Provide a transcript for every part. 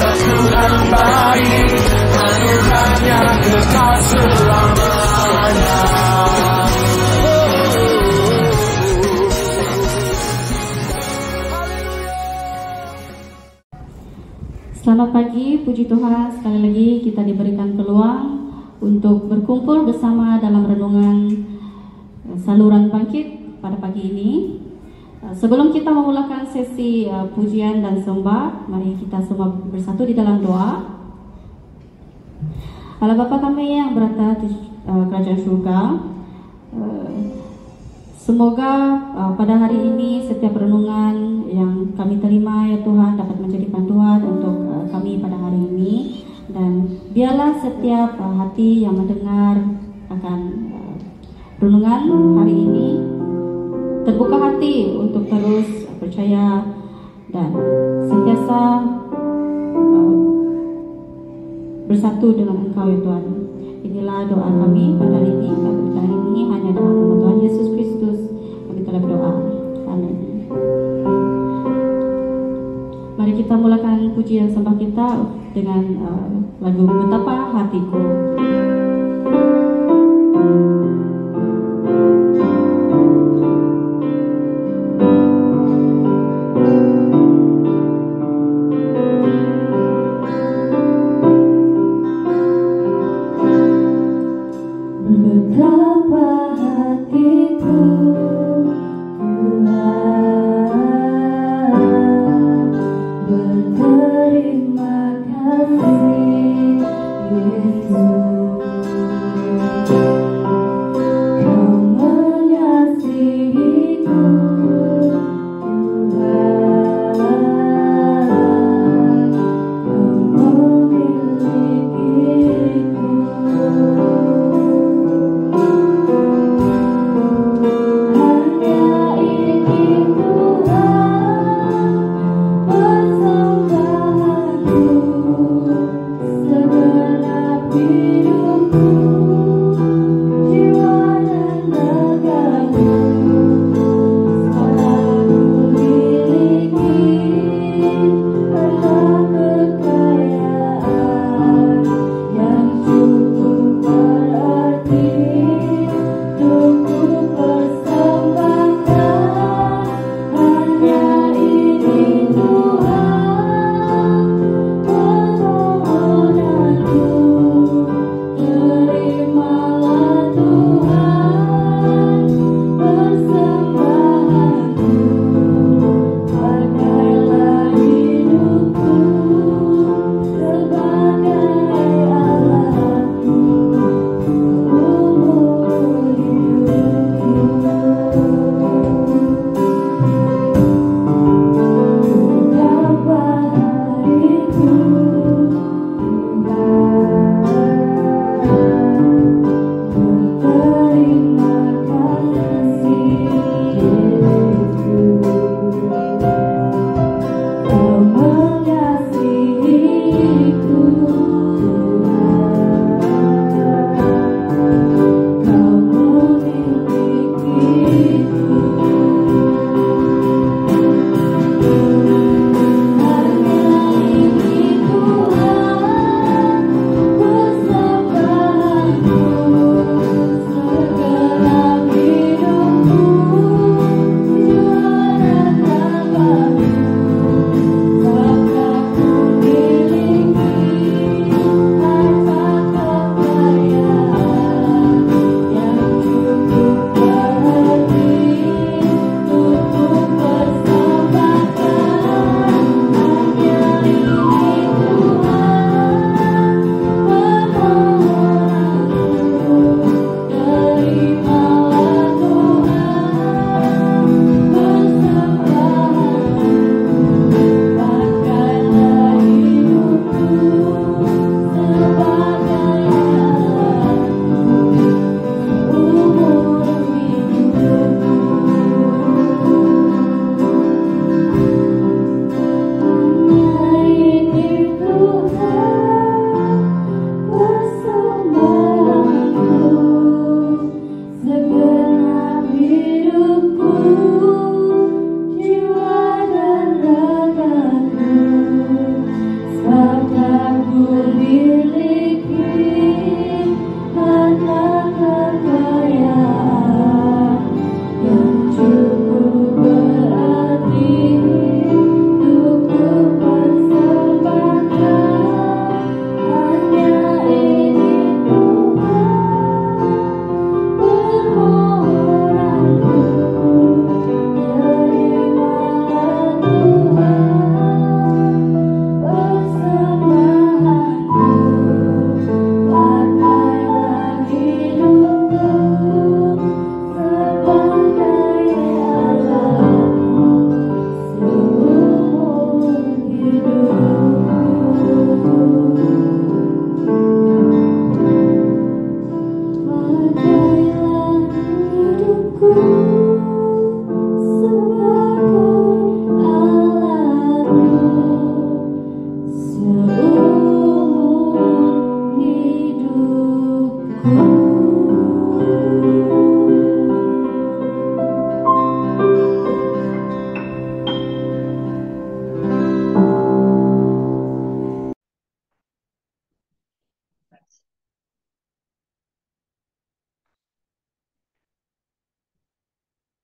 Tuhan baik, anugerahnya kekal selamanya. Selamat pagi, puji Tuhan. Sekali lagi kita diberikan peluang untuk berkumpul bersama dalam renungan saluran bangkit pada pagi ini. Sebelum kita memulakan sesi pujian dan sembah, mari kita semua bersatu di dalam doa. Allah Bapa kami yang berada di kerajaan surga, semoga pada hari ini setiap renungan yang kami terima ya Tuhan dapat menjadi panduan untuk kami pada hari ini, dan biarlah setiap hati yang mendengar akan renungan hari ini terbuka hati untuk terus percaya dan sentiasa bersatu dengan Engkau ya Tuhan. Inilah doa kami pada hari ini. Hari ini hanya dalam nama Tuhan Yesus Kristus kami telah berdoa. Amin. Mari kita mulakan pujian sembah kita dengan lagu Betapa Hatiku.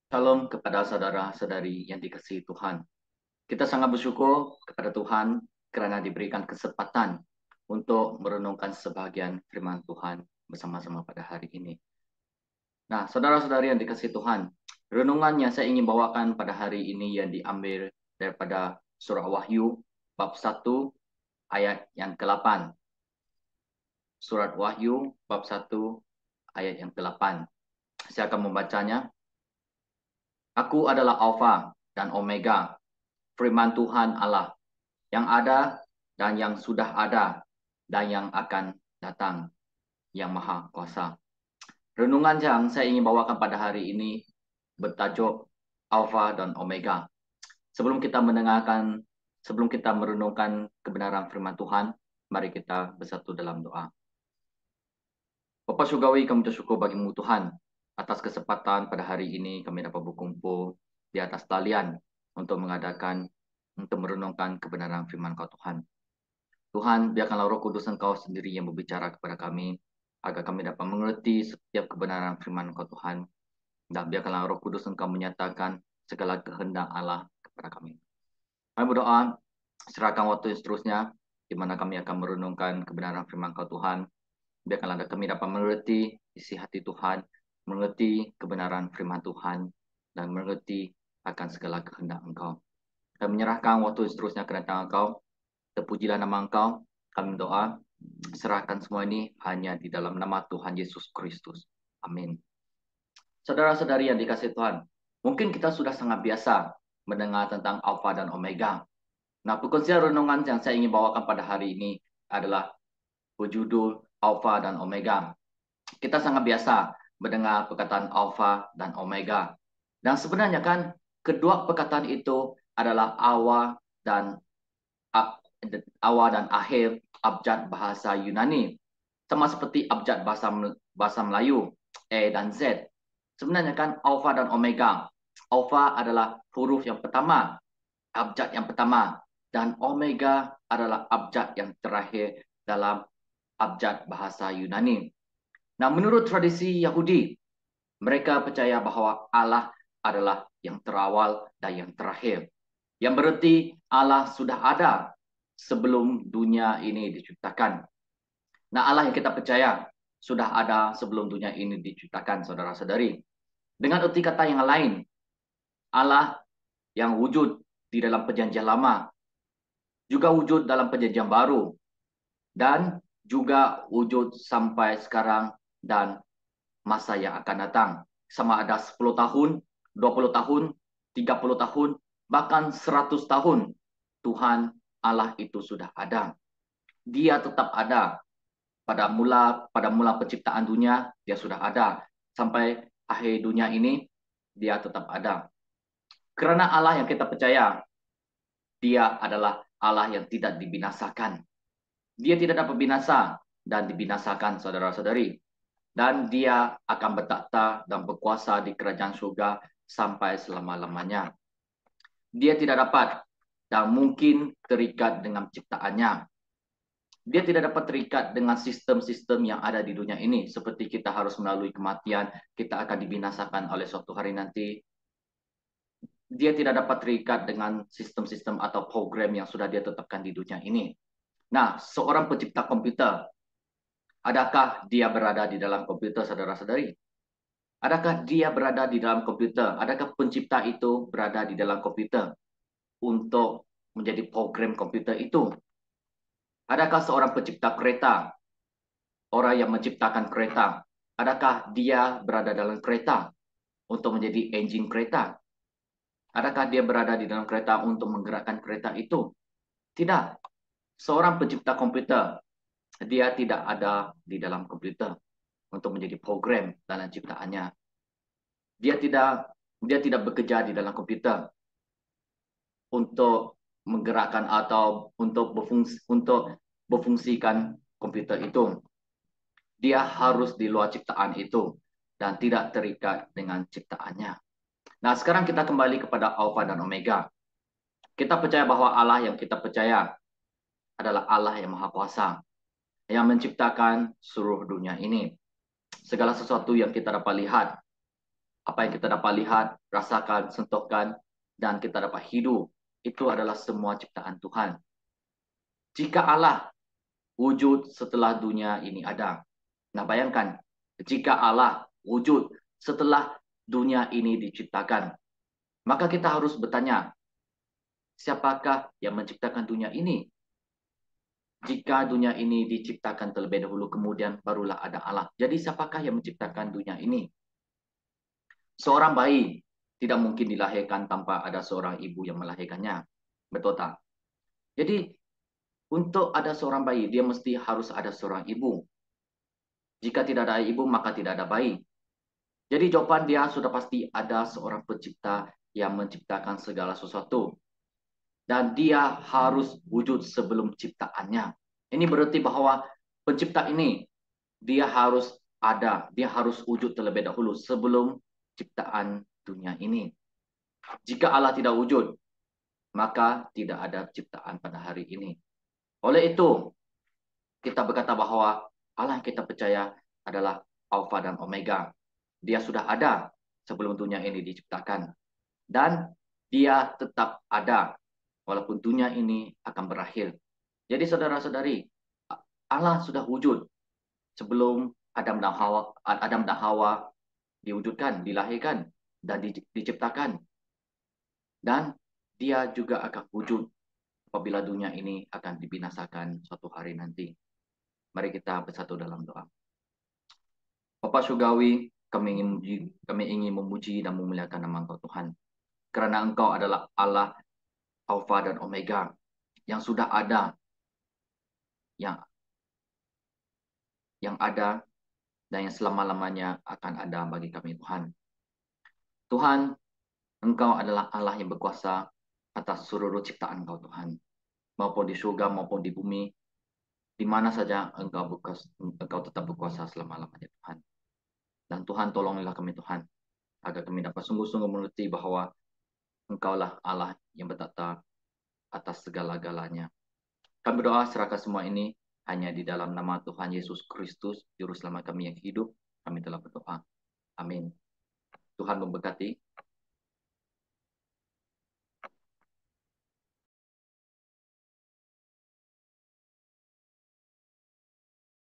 Shalom kepada saudara-saudari yang dikasihi Tuhan. Kita sangat bersyukur kepada Tuhan kerana diberikan kesempatan untuk merenungkan sebahagian firman Tuhan bersama-sama pada hari ini. Nah, saudara-saudari yang dikasihi Tuhan, renungan yang saya ingin bawakan pada hari ini yang diambil daripada surah Wahyu bab 1 ayat yang ke-8. Surat Wahyu bab 1 ayat yang ke-8. Saya akan membacanya. Aku adalah Alfa dan Omega, firman Tuhan Allah, yang ada dan yang sudah ada dan yang akan datang, yang Maha Kuasa. Renungan yang saya ingin bawakan pada hari ini bertajuk Alfa dan Omega. Sebelum kita merenungkan kebenaran firman Tuhan, mari kita bersatu dalam doa. Bapa Surgawi, kami bersyukur bagimu Tuhan atas kesempatan pada hari ini kami dapat berkumpul di atas talian untuk merenungkan kebenaran firman Kau Tuhan. Tuhan, biarkanlah Roh Kudus Engkau sendiri yang berbicara kepada kami, agar kami dapat mengerti setiap kebenaran firman Kau Tuhan, dan biarkanlah Roh Kudus Engkau menyatakan segala kehendak Allah kepada kami. Kami berdoa, serahkan waktu yang seterusnya, di mana kami akan merenungkan kebenaran firman Kau Tuhan. Biarkanlah kami dapat mengerti isi hati Tuhan, mengerti kebenaran firman Tuhan, dan mengerti akan segala kehendak Engkau. Kami menyerahkan waktu seterusnya ke tangan Engkau. Terpujilah nama Engkau. Kami berdoa, serahkan semua ini hanya di dalam nama Tuhan Yesus Kristus. Amin. Saudara-saudari yang dikasihi Tuhan, mungkin kita sudah sangat biasa mendengar tentang Alfa dan Omega. Nah, perkongsian renungan yang saya ingin bawakan pada hari ini adalah berjudul Alfa dan Omega. Kita sangat biasa mendengar perkataan Alfa dan Omega. Dan sebenarnya kan, kedua perkataan itu adalah awal dan akhir abjad bahasa Yunani. Sama seperti abjad bahasa Melayu, A dan Z. Sebenarnya kan Alfa dan Omega. Alfa adalah huruf yang pertama, abjad yang pertama. Dan Omega adalah abjad yang terakhir dalam abjad bahasa Yunani. Nah, menurut tradisi Yahudi, mereka percaya bahwa Allah adalah yang terawal dan yang terakhir. Yang berarti Allah sudah ada sebelum dunia ini diciptakan. Nah, Allah yang kita percaya sudah ada sebelum dunia ini diciptakan, saudara-saudari. Dengan erti kata yang lain, Allah yang wujud di dalam perjanjian lama, juga wujud dalam perjanjian baru, dan juga wujud sampai sekarang dan masa yang akan datang. Sama ada 10 tahun, 20 tahun, 30 tahun, bahkan 100 tahun. Tuhan Allah itu sudah ada. Dia tetap ada. Pada mula penciptaan dunia, dia sudah ada. Sampai akhir dunia ini, dia tetap ada. Kerana Allah yang kita percaya, dia adalah Allah yang tidak dibinasakan. Dia tidak dapat binasa dan dibinasakan, saudara-saudari. Dan dia akan bertakhta dan berkuasa di kerajaan surga sampai selama-lamanya. Dia tidak dapat dan mungkin terikat dengan ciptaannya. Dia tidak dapat terikat dengan sistem-sistem yang ada di dunia ini. Seperti kita harus melalui kematian, kita akan dibinasakan oleh suatu hari nanti. Dia tidak dapat terikat dengan sistem-sistem atau program yang sudah dia tetapkan di dunia ini. Nah, seorang pencipta komputer, adakah dia berada di dalam komputer, saudara-saudari? Adakah dia berada di dalam komputer? Adakah pencipta itu berada di dalam komputer untuk menjadi program komputer itu? Adakah seorang pencipta kereta, orang yang menciptakan kereta, adakah dia berada dalam kereta untuk menjadi enjin kereta? Adakah dia berada di dalam kereta untuk menggerakkan kereta itu? Tidak. Seorang pencipta komputer, dia tidak ada di dalam komputer untuk menjadi program dalam ciptaannya. Dia tidak bekerja di dalam komputer untuk menggerakkan atau untuk berfungsikan komputer itu. Dia harus di luar ciptaan itu dan tidak terikat dengan ciptaannya. Nah, sekarang kita kembali kepada Alfa dan Omega. Kita percaya bahwa Allah yang kita percaya adalah Allah yang Maha Kuasa, yang menciptakan seluruh dunia ini. Segala sesuatu yang kita dapat lihat, Apa yang kita dapat lihat, rasakan, sentuhkan, dan kita dapat hidup, itu adalah semua ciptaan Tuhan. Jika Allah wujud setelah dunia ini ada. Nah, bayangkan, jika Allah wujud setelah dunia ini diciptakan, maka kita harus bertanya, siapakah yang menciptakan dunia ini? Jika dunia ini diciptakan terlebih dahulu, kemudian barulah ada Allah. Jadi siapakah yang menciptakan dunia ini? Seorang bayi tidak mungkin dilahirkan tanpa ada seorang ibu yang melahirkannya. Betul tak? Jadi untuk ada seorang bayi, dia mesti harus ada seorang ibu. Jika tidak ada ibu, maka tidak ada bayi. Jadi jawaban dia sudah pasti ada seorang pencipta yang menciptakan segala sesuatu. Dan dia harus wujud sebelum ciptaannya. Ini berarti bahwa pencipta ini, dia harus ada, dia harus wujud terlebih dahulu sebelum ciptaan dunia ini. Jika Allah tidak wujud, maka tidak ada ciptaan pada hari ini. Oleh itu, kita berkata bahwa Allah yang kita percaya adalah Alfa dan Omega. Dia sudah ada sebelum dunia ini diciptakan. Dan dia tetap ada walaupun dunia ini akan berakhir. Jadi saudara-saudari, Allah sudah wujud sebelum Adam dan Hawa diwujudkan, dilahirkan, dan diciptakan. Dan dia juga akan wujud apabila dunia ini akan dibinasakan suatu hari nanti. Mari kita bersatu dalam doa. Bapa Surgawi, kami ingin memuji dan memuliakan nama Engkau Tuhan. Kerana Engkau adalah Allah Alfa dan Omega yang sudah ada, yang ada dan yang selama-lamanya akan ada bagi kami Tuhan. Tuhan, Engkau adalah Allah yang berkuasa atas seluruh ciptaan Engkau Tuhan. Maupun di surga maupun di bumi, di mana saja Engkau tetap berkuasa selama-lamanya Tuhan. Dan Tuhan tolonglah kami Tuhan, agar kami dapat sungguh-sungguh mengerti bahwa Engkaulah Allah yang bertata atas segala-galanya. Kami berdoa serahkan semua ini hanya di dalam nama Tuhan Yesus Kristus, Juru Selamat kami yang hidup. Kami telah berdoa. Amin. Tuhan memberkati.